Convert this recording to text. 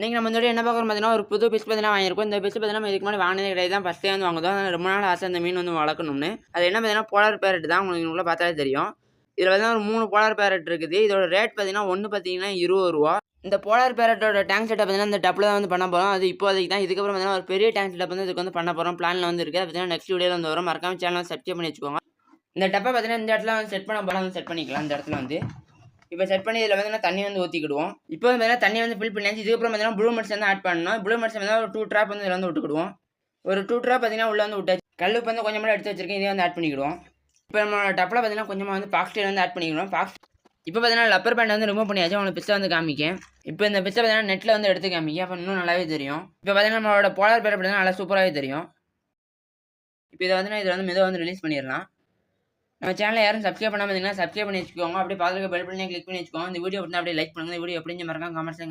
இன்னைக்கு நம்ம வந்து என்ன பார்க்குறோம் பார்த்தீங்கன்னா, ஒரு புது ஃபிஷ் பார்த்தீங்கன்னா வாங்கியிருக்கோம். இந்த ஃபிஷ் பார்த்தீங்கன்னா நம்ம இதுக்கு முன்னாடி வாங்கினதே கிடையாது. தான் ஃபர்ஸ்ட் டைம் வந்து வாங்குறோம். அதனால ரொம்ப நாள் ஆசை இந்த மீன் வந்து வளர்க்கணும்னு. அது என்ன பார்த்தீங்கன்னா, போலார் பேரட் தான். உங்களுக்கு உள்ள பார்த்தாலே தெரியும். இதில பார்த்தீங்கன்னா ஒரு 3 போலார் பேரட் இருக்குது. இதோட ரேட் பார்த்தீங்கன்னா, ஒண்ணு பார்த்தீங்கன்னா ரூ. 20. இந்த போலார் பேரட்டோட டேங்க் செட்டப் பார்த்தீங்கன்னா, இந்த டப்ல தான் வந்து பண்ண போறோம். அது இப்போதைக்கு தான். இதுக்கப்புறம் பார்த்தீங்கன்னா, ஒரு பெரிய டேங்க் செட்டப் வந்து இதுக்கு வந்து பண்ண போறோம். பிளான்ல வந்து இருக்கு. அது பார்த்தீங்கன்னா நெக்ஸ்ட் வீடியோல வந்து வரும். மறக்காம சேனலை சப்ஸ்கிரைப் பண்ணி வச்சுக்கோங்க. இந்த டப்பை பார்த்தீங்கன்னா, இந்த இடத்துல வந்து செட் பண்ண போறோம். வந்து செட் பண்ணிக்கலாம் இந்த இடத்துல வந்து. இப்போ செட் பண்ணி இதில் வந்து தண்ணி வந்து ஊற்றிக்கிடுவோம். இப்போ வந்து பார்த்தீங்கன்னா தண்ணி வந்து ஃபில் பண்ணியாச்சு. இதுக்கப்புறம் பார்த்தீங்கன்னா ப்ளூ மெட்ஸ் வந்து ஆட் பண்ணணும். ப்ளூ மெட்ஸ் வந்து ஒரு 2 ட்ராப் வந்து இதில் வந்து விட்டுக்கிடுவோம். ஒரு 2 ட்ராப் பார்த்தீங்கன்னா உள்ள வந்து விட்டாச்சு. கல்லுப்பு வந்து கொஞ்சமாக எடுத்து வச்சிருக்கேன். இதை வந்து ஆட் பண்ணிக்கிடுவோம். இப்போ நம்ம டப்பில் பார்த்தீங்கன்னா கொஞ்சமாக வந்து பாக்ஸ்டைல் வந்து ஆட் பண்ணிக்கிடுவோம். இப்போ பார்த்தீங்கன்னா லப்பர் பேண்ட் வந்து ரிமூவ் பண்ணியாச்சு. உங்களுக்கு பிச்சை வந்து காமிக்கேன். இப்போ இந்த பிச்சை பார்த்தீங்கன்னா நெட்டில் வந்து எடுத்து காமிக்க. அப்போ இன்னும் நல்லாவே தெரியும். இப்போ பார்த்தீங்கன்னா நம்மளோட போலார் பேர் பார்த்தீங்கன்னா நல்லா சூப்பராகவே தெரியும். இப்போ இதை வந்து இதில் வந்து மெதுவாக வந்து ரிலீஸ் பண்ணிடலாம். நம்ம சேனலை யாரும் சப்ஸ்கிரைப் பண்ணாமல் இருந்தீங்கன்னா சப்ஸ்கிரைப் பண்ணி வச்சுக்கோங்க. அப்படியே பக்கத்துல பெல் பட்டனை கிளிக் பண்ணி வச்சுக்கோங்க. இந்த வீடியோ அப்படியே லைக் பண்ணுங்க. இந்த வீடியோ எப்படி மறக்காம கமெண்ட்ஸ்